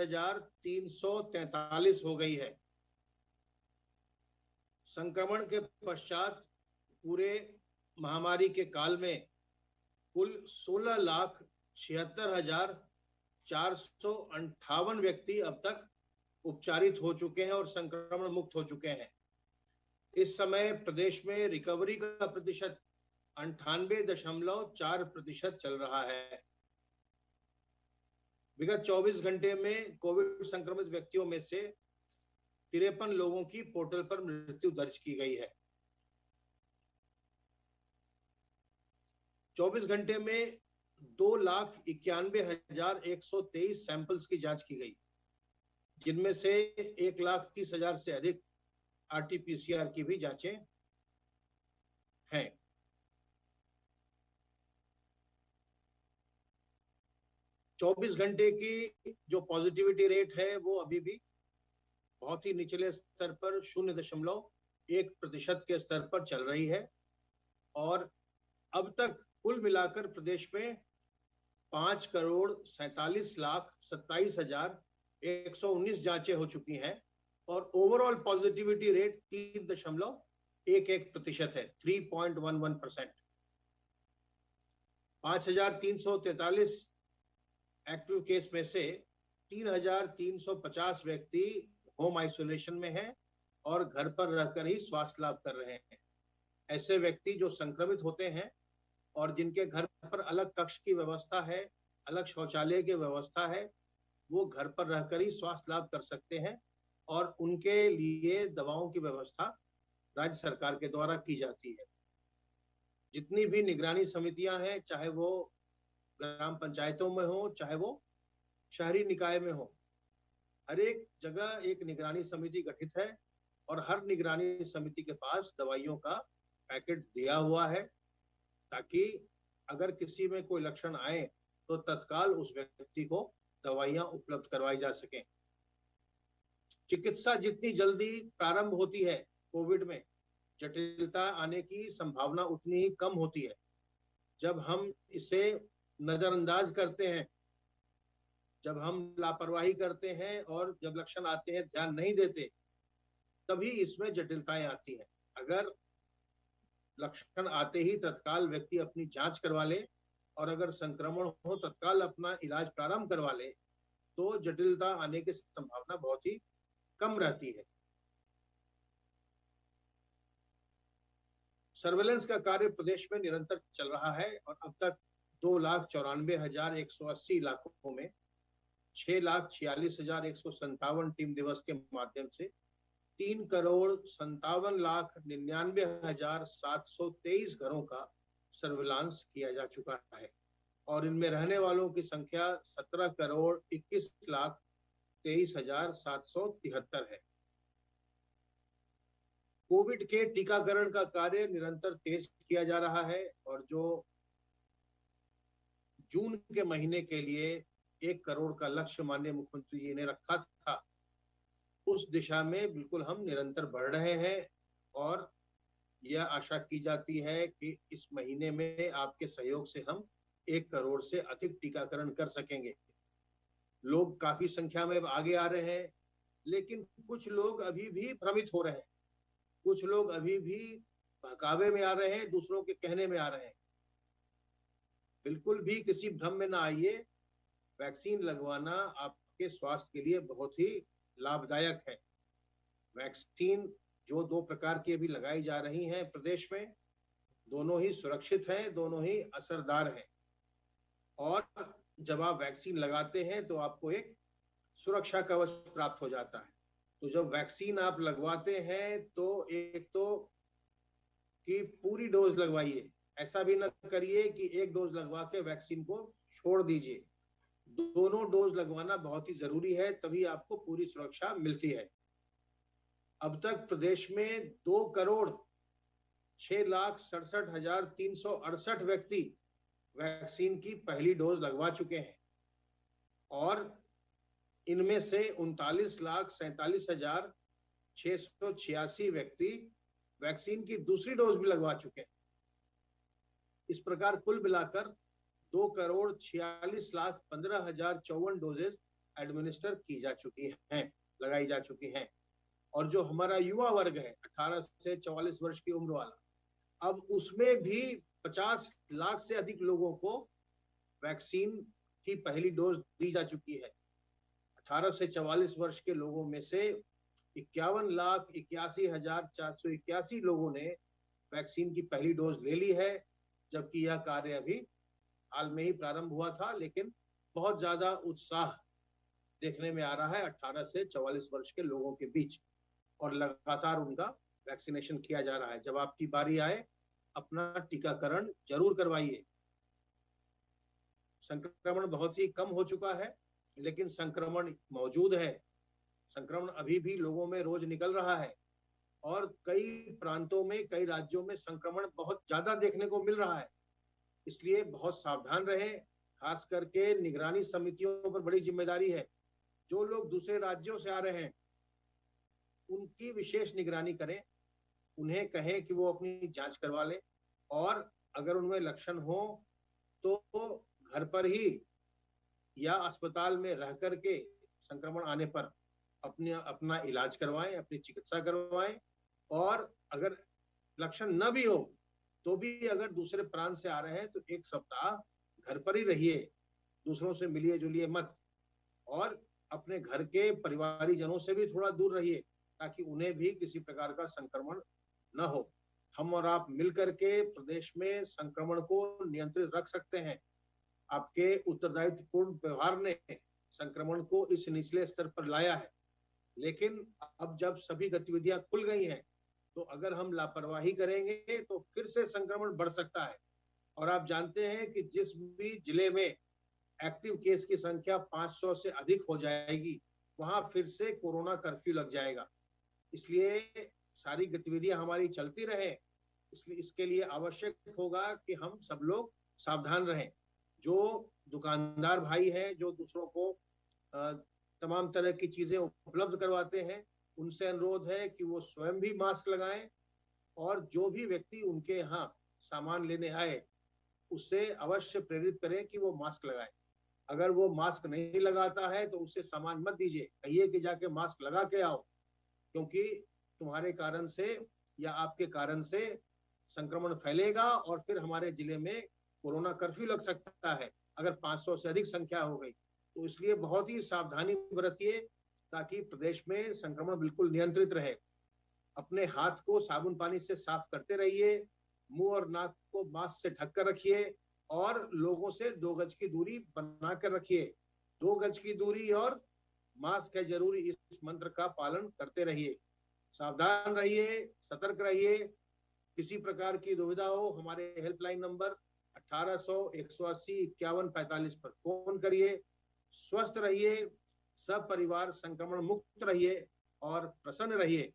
5,343 हो गई है। संक्रमण के पश्चात पूरे महामारी के काल में कुल 16,76,458 व्यक्ति अब तक उपचारित हो चुके हैं और संक्रमण मुक्त हो चुके हैं। इस समय प्रदेश में रिकवरी का प्रतिशत 98.4% चल रहा है। विगत 24 घंटे में कोविड संक्रमित व्यक्तियों में से 53 लोगों की पोर्टल पर मृत्यु दर्ज की गई है। 24 घंटे में 2,91,123 सैंपल्स की जांच की गई, जिनमें से 1,30,000 से अधिक RT-PCR की भी जांचें हैं। चौबीस घंटे की जो पॉजिटिविटी रेट है वो अभी भी बहुत ही निचले स्तर पर 0.1% के स्तर पर चल रही है और अब तक कुल मिलाकर प्रदेश में 5,47,27,119 जांचें हो चुकी हैं और ओवरऑल पॉजिटिविटी रेट 3.11% है, 3.11%। 5,343 एक्टिव केस में से 3,350 व्यक्ति होम आइसोलेशन में हैं और घर पर रहकर ही स्वास्थ्य लाभ कर रहे हैं। ऐसे व्यक्ति जो संक्रमित होते हैं और जिनके घर पर अलग कक्ष की व्यवस्था है, अलग शौचालय की व्यवस्था है, वो घर पर रहकर ही स्वास्थ्य लाभ कर सकते हैं और उनके लिए दवाओं की व्यवस्था राज्य सरकार के द्वारा की जाती है। जितनी भी निगरानी समितियां हैं, चाहे वो ग्राम पंचायतों में हो, चाहे वो शहरी निकाय में हो, हर एक जगह एक निगरानी समिति गठित है और हर निगरानी समिति के पास दवाइयों का पैकेट दिया हुआ है ताकि अगर किसी में कोई लक्षण आए तो तत्काल उस व्यक्ति को दवाइयां उपलब्ध करवाई जा सकें। चिकित्सा जितनी जल्दी प्रारंभ होती है कोविड में, जटिलता आने की संभावना उतनी ही कम होती है। जब हम इसे नजरअंदाज करते हैं, जब हम लापरवाही करते हैं और जब लक्षण आते हैं ध्यान नहीं देते, तभी इसमें जटिलताएं आती हैं। अगर लक्षण आते ही तत्काल व्यक्ति अपनी जांच करवा ले और अगर संक्रमण हो तत्काल अपना इलाज प्रारंभ करवा ले तो जटिलता आने की संभावना बहुत ही कम रहती है। सर्वेलेंस का कार्य प्रदेश में निरंतर चल रहा है और अब तक 2,94,180 इलाकों में 6,46,157 टीम दिवस के माध्यम से 3,57,99,723 घरों का सर्विलांस किया जा चुका है और इनमें रहने वालों की संख्या 17,21,23,773 है। कोविड के टीकाकरण का कार्य निरंतर तेज किया जा रहा है और जो जून के महीने के लिए 1 करोड़ का लक्ष्य माननीय मुख्यमंत्री जी ने रखा था, उस दिशा में बिल्कुल हम निरंतर बढ़ रहे हैं और यह आशा की जाती है कि इस महीने में आपके सहयोग से हम 1 करोड़ से अधिक टीकाकरण कर सकेंगे। लोग काफी संख्या में आगे आ रहे हैं, लेकिन कुछ लोग अभी भी भ्रमित हो रहे हैं, कुछ लोग अभी भी बहकावे में आ रहे हैं, दूसरों के कहने में आ रहे हैं। बिल्कुल भी किसी भ्रम में ना आइए। वैक्सीन लगवाना आपके स्वास्थ्य के लिए बहुत ही लाभदायक है। वैक्सीन जो 2 प्रकार की अभी लगाई जा रही हैं प्रदेश में, दोनों ही सुरक्षित हैं, दोनों ही असरदार हैं और जब आप वैक्सीन लगाते हैं तो आपको एक सुरक्षा कवच प्राप्त हो जाता है। तो जब वैक्सीन आप लगवाते हैं तो एक तो कि पूरी डोज लगवाइए, ऐसा भी न करिए कि 1 डोज लगवा के वैक्सीन को छोड़ दीजिए। दोनों डोज लगवाना बहुत ही जरूरी है, तभी आपको पूरी सुरक्षा मिलती है। अब तक प्रदेश में 2,06,67,368 व्यक्ति वैक्सीन की पहली डोज लगवा चुके हैं और इनमें से 39,47,686 व्यक्ति वैक्सीन की दूसरी डोज भी लगवा चुके हैं। इस प्रकार कुल मिलाकर 2,46,15,054 डोजेज एडमिनिस्टर की जा चुकी हैं, लगाई जा चुकी हैं। और जो हमारा युवा वर्ग है 18 से 44 वर्ष की उम्र वाला, अब उसमें भी 50 लाख से अधिक लोगों को वैक्सीन की पहली डोज दी जा चुकी है। 18 से 44 वर्ष के लोगों में से 51,81,481 लोगों ने वैक्सीन की पहली डोज ले ली है, जबकि यह कार्य अभी हाल में ही प्रारंभ हुआ था। लेकिन बहुत ज्यादा उत्साह देखने में आ रहा है 18 से 44 वर्ष के लोगों के बीच, और लगातार उनका वैक्सीनेशन किया जा रहा है। जब आपकी बारी आए, अपना टीकाकरण जरूर करवाइए। संक्रमण बहुत ही कम हो चुका है, लेकिन संक्रमण मौजूद है। संक्रमण अभी भी लोगों में रोज निकल रहा है, और कई प्रांतों में, कई राज्यों में संक्रमण बहुत ज्यादा देखने को मिल रहा है। इसलिए बहुत सावधान रहें। खास करके निगरानी समितियों पर बड़ी जिम्मेदारी है। जो लोग दूसरे राज्यों से आ रहे हैं, उनकी विशेष निगरानी करें। उन्हें कहें कि वो अपनी जांच करवा लें, और अगर उनमें लक्षण हो तो घर पर ही या अस्पताल में रह करके संक्रमण आने पर अपना इलाज करवाएं, अपनी चिकित्सा करवाएं। और अगर लक्षण न भी हो तो भी अगर दूसरे प्रांत से आ रहे हैं तो 1 सप्ताह घर पर ही रहिए, दूसरों से मिलिए जुलिए मत, और अपने घर के परिवारी जनों से भी थोड़ा दूर रहिए, ताकि उन्हें भी किसी प्रकार का संक्रमण न हो। हम और आप मिलकर के प्रदेश में संक्रमण को नियंत्रित रख सकते हैं। आपके उत्तरदायित्वपूर्ण व्यवहार ने संक्रमण को इस निचले स्तर पर लाया है। लेकिन अब जब सभी गतिविधियां खुल गई हैं, तो अगर हम लापरवाही करेंगे तो फिर से संक्रमण बढ़ सकता है। और आप जानते हैं कि जिस भी जिले में एक्टिव केस की संख्या 500 से अधिक हो जाएगी, वहां फिर से कोरोना कर्फ्यू लग जाएगा। इसलिए सारी गतिविधियां हमारी चलती रहे, इसलिए इसके लिए आवश्यक होगा कि हम सब लोग सावधान रहें। जो दुकानदार भाई हैं, जो दूसरों को तमाम तरह की चीजें उपलब्ध करवाते हैं, उनसे अनुरोध है कि वो स्वयं भी मास्क लगाएं, और जो भी व्यक्ति उनके यहाँ सामान लेने आए, उसे अवश्य प्रेरित करें कि वो मास्क लगाए। अगर वो मास्क नहीं लगाता है तो उससे सामान मत दीजिए, कहिए कि जाके मास्क लगा के आओ, क्योंकि तुम्हारे कारण से या आपके कारण से संक्रमण फैलेगा, और फिर हमारे जिले में कोरोना कर्फ्यू लग सकता है अगर 500 से अधिक संख्या हो गई। तो इसलिए बहुत ही सावधानी बरतिए, ताकि प्रदेश में संक्रमण बिल्कुल नियंत्रित रहे। अपने हाथ को साबुन पानी से साफ करते रहिए, मुंह और नाक को मास्क से ढक कर रखिए, और लोगों से 2 गज की दूरी बना कर रखिए। 2 गज की दूरी और मास्क है जरूरी, इस मंत्र का पालन करते रहिए। सावधान रहिए, सतर्क रहिए। किसी प्रकार की दुविधा हो, हमारे हेल्पलाइन नंबर 1800-180-5145 पर फोन करिए। स्वस्थ रहिए, सब परिवार संक्रमण मुक्त रहिए और प्रसन्न रहिए।